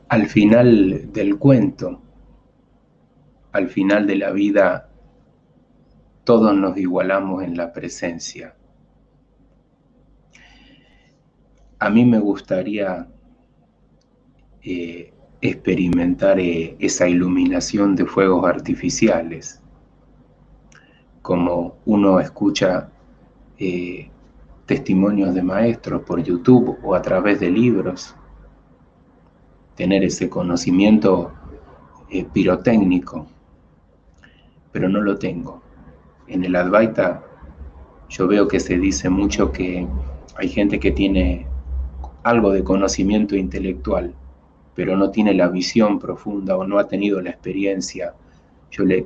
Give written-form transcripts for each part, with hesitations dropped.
Al final del cuento, al final de la vida, todos nos igualamos en la presencia. A mí me gustaría experimentar esa iluminación de fuegos artificiales, como uno escucha eh, testimonios de maestros por YouTube o a través de libros, tener ese conocimiento pirotécnico, pero no lo tengo. En el Advaita yo veo que se dice mucho que hay gente que tiene algo de conocimiento intelectual, pero no tiene la visión profunda o no ha tenido la experiencia. Yo le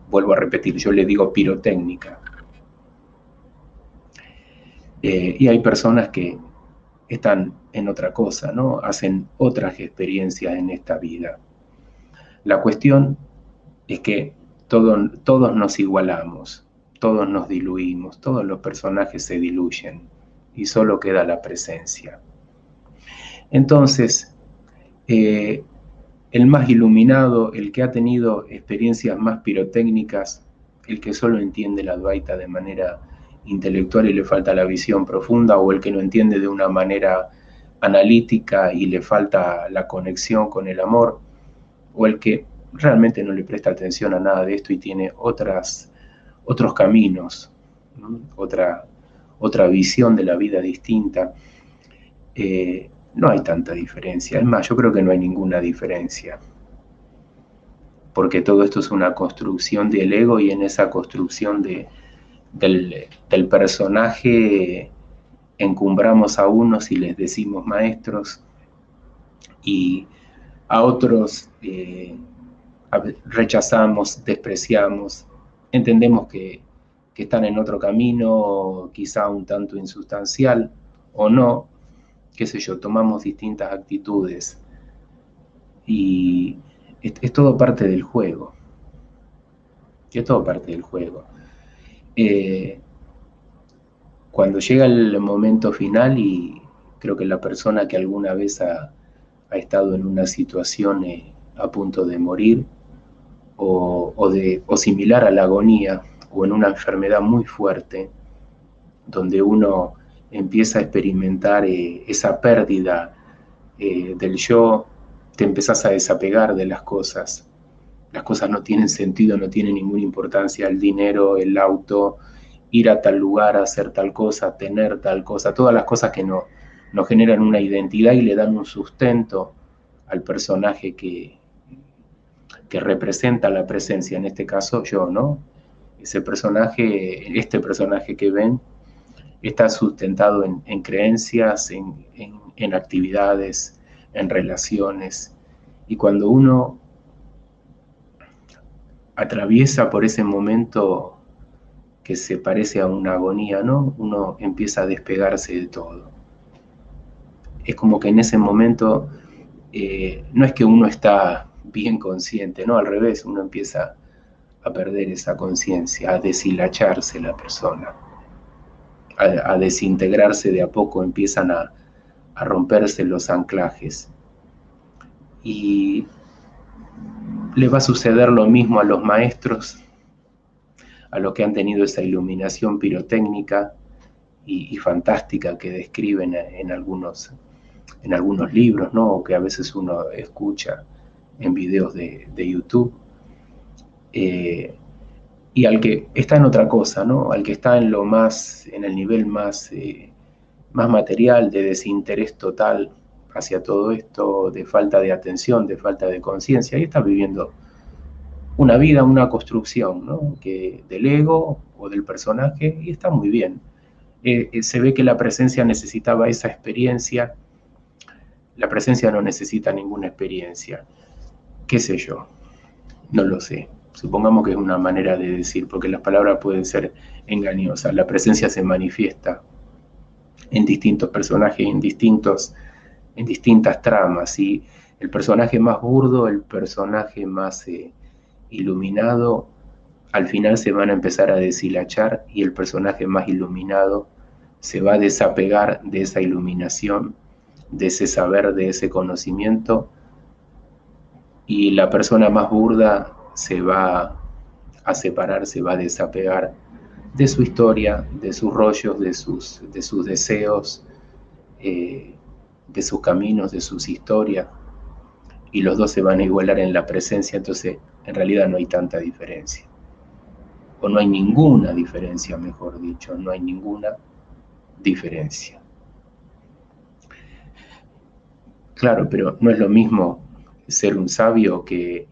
vuelvo a repetir, yo le digo pirotécnica. Y hay personas que están en otra cosa, ¿no? Hacen otras experiencias en esta vida. La cuestión es que todos nos igualamos, todos nos diluimos, todos los personajes se diluyen y solo queda la presencia. Entonces, el más iluminado, el que ha tenido experiencias más pirotécnicas, el que solo entiende la Advaita de manera intelectual y le falta la visión profunda, o el que lo entiende de una manera analítica y le falta la conexión con el amor, o el que realmente no le presta atención a nada de esto y tiene otros caminos, ¿no? otra visión de la vida distinta. No hay tanta diferencia. Es más, yo creo que no hay ninguna diferencia. Porque todo esto es una construcción del ego y en esa construcción del personaje encumbramos a unos y les decimos maestros y a otros rechazamos, despreciamos, entendemos que están en otro camino, quizá un tanto insustancial o no, qué sé yo, tomamos distintas actitudes y es todo parte del juego, es todo parte del juego. Cuando llega el momento final y creo que la persona que alguna vez ha estado en una situación a punto de morir o similar a la agonía o en una enfermedad muy fuerte, donde uno empieza a experimentar esa pérdida del yo, te empezás a desapegar de las cosas no tienen sentido, no tienen ninguna importancia, el dinero, el auto, ir a tal lugar, hacer tal cosa, tener tal cosa, todas las cosas que nos generan una identidad y le dan un sustento al personaje que representa la presencia, en este caso yo, ¿no? Este personaje que ven, está sustentado en creencias, en actividades, en relaciones, y cuando uno atraviesa por ese momento que se parece a una agonía, ¿no? Uno empieza a despegarse de todo. Es como que en ese momento no es que uno está bien consciente, ¿no? Al revés, uno empieza a perder esa conciencia, a deshilacharse la persona, a desintegrarse de a poco, empiezan a romperse los anclajes. Y le va a suceder lo mismo a los maestros, a los que han tenido esa iluminación pirotécnica y fantástica que describen en algunos libros, ¿no? O que a veces uno escucha en videos de YouTube. Y al que está en otra cosa, ¿no? Al que está en el nivel más material, de desinterés total hacia todo esto, de falta de atención, de falta de conciencia, y está viviendo una vida, una construcción, ¿no? Del ego o del personaje, y está muy bien. Se ve que la presencia necesitaba esa experiencia. La presencia no necesita ninguna experiencia. ¿Qué sé yo? No lo sé. Supongamos que es una manera de decir, porque las palabras pueden ser engañosas. La presencia se manifiesta en distintos personajes, en distintas tramas. Y el personaje más burdo, el personaje más iluminado, al final se van a empezar a deshilachar y el personaje más iluminado se va a desapegar de esa iluminación, de ese saber, de ese conocimiento, y la persona más burda se va a separar, se va a desapegar de su historia, de sus rollos, de sus deseos, de sus caminos, de sus historias, y los dos se van a igualar en la presencia. Entonces en realidad no hay tanta diferencia, o no hay ninguna diferencia, mejor dicho, no hay ninguna diferencia. Claro, pero no es lo mismo ser un sabio que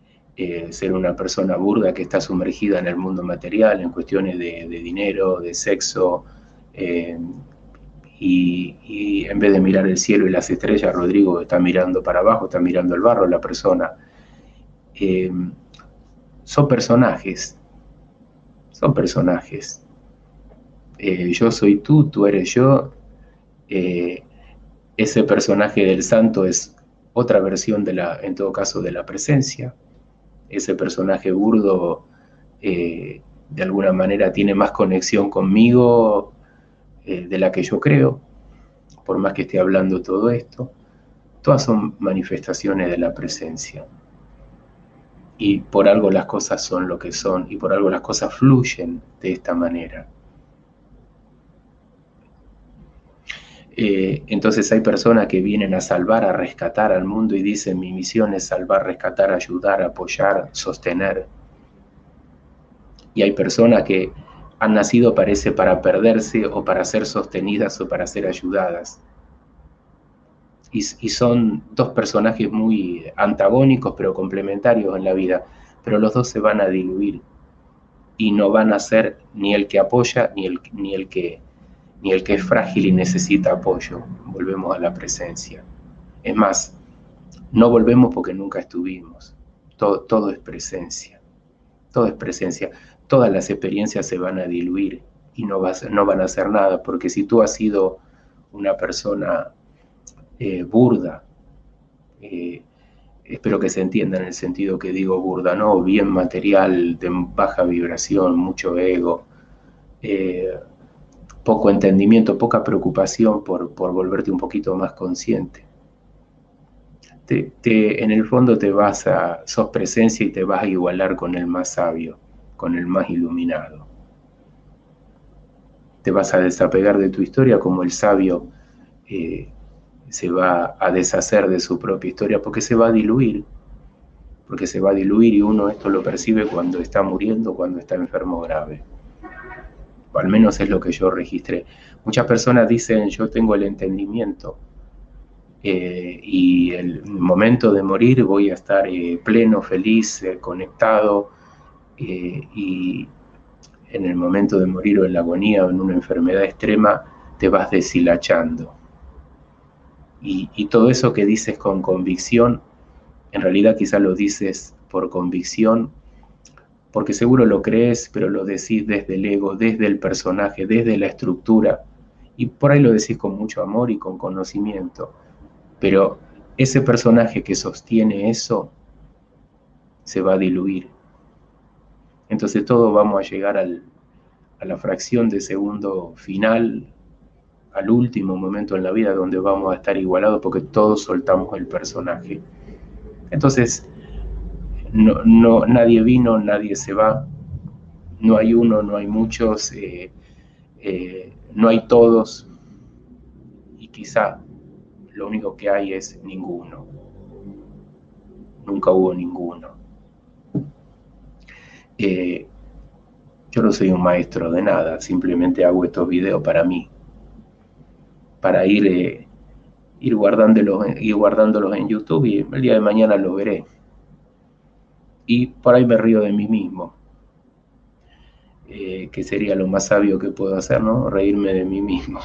ser una persona burda que está sumergida en el mundo material, en cuestiones de dinero, de sexo, eh, y en vez de mirar el cielo y las estrellas, Rodrigo está mirando para abajo, está mirando el barro, la persona. Eh, son personajes, son personajes. Yo soy tú, tú eres yo. Eh, ese personaje del santo es otra versión en todo caso, de la presencia. Ese personaje burdo, de alguna manera tiene más conexión conmigo de la que yo creo, por más que esté hablando todo esto. Todas son manifestaciones de la presencia. Y por algo las cosas son lo que son, y por algo las cosas fluyen de esta manera. Entonces hay personas que vienen a salvar, a rescatar al mundo y dicen: mi misión es salvar, rescatar, ayudar, apoyar, sostener. Y hay personas que han nacido, parece, para perderse, o para ser sostenidas, o para ser ayudadas. Y son dos personajes muy antagónicos pero complementarios en la vida, pero los dos se van a diluir y no van a ser ni el que apoya ni el que es frágil y necesita apoyo. Volvemos a la presencia. Es más, no volvemos porque nunca estuvimos. Todo es presencia. Todo es presencia. Todas las experiencias se van a diluir y no van a hacer nada, porque si tú has sido una persona burda, espero que se entienda en el sentido que digo burda, ¿no? Bien material, de baja vibración, mucho ego, poco entendimiento, poca preocupación por volverte un poquito más consciente. En el fondo sos presencia y te vas a igualar con el más sabio, con el más iluminado. Te vas a desapegar de tu historia como el sabio se va a deshacer de su propia historia, porque se va a diluir, y uno esto lo percibe cuando está muriendo, cuando está enfermo grave. O al menos es lo que yo registré. Muchas personas dicen: yo tengo el entendimiento, y el momento de morir voy a estar pleno, feliz, conectado, y en el momento de morir, o en la agonía, o en una enfermedad extrema, te vas deshilachando. Y todo eso que dices con convicción, en realidad quizás lo dices por convicción, porque seguro lo crees, pero lo decís desde el ego, desde el personaje, desde la estructura, y por ahí lo decís con mucho amor y con conocimiento, pero ese personaje que sostiene eso se va a diluir. Entonces todos vamos a llegar a la fracción de segundo final, al último momento en la vida, donde vamos a estar igualados, porque todos soltamos el personaje. Entonces nadie vino, nadie se va, no hay uno, no hay muchos, no hay todos, y quizá lo único que hay es ninguno. Nunca hubo ninguno. Yo no soy un maestro de nada, simplemente hago estos videos para mí, para ir guardándolos en YouTube, y el día de mañana los veré. Y por ahí me río de mí mismo, que sería lo más sabio que puedo hacer, ¿no? Reírme de mí mismo.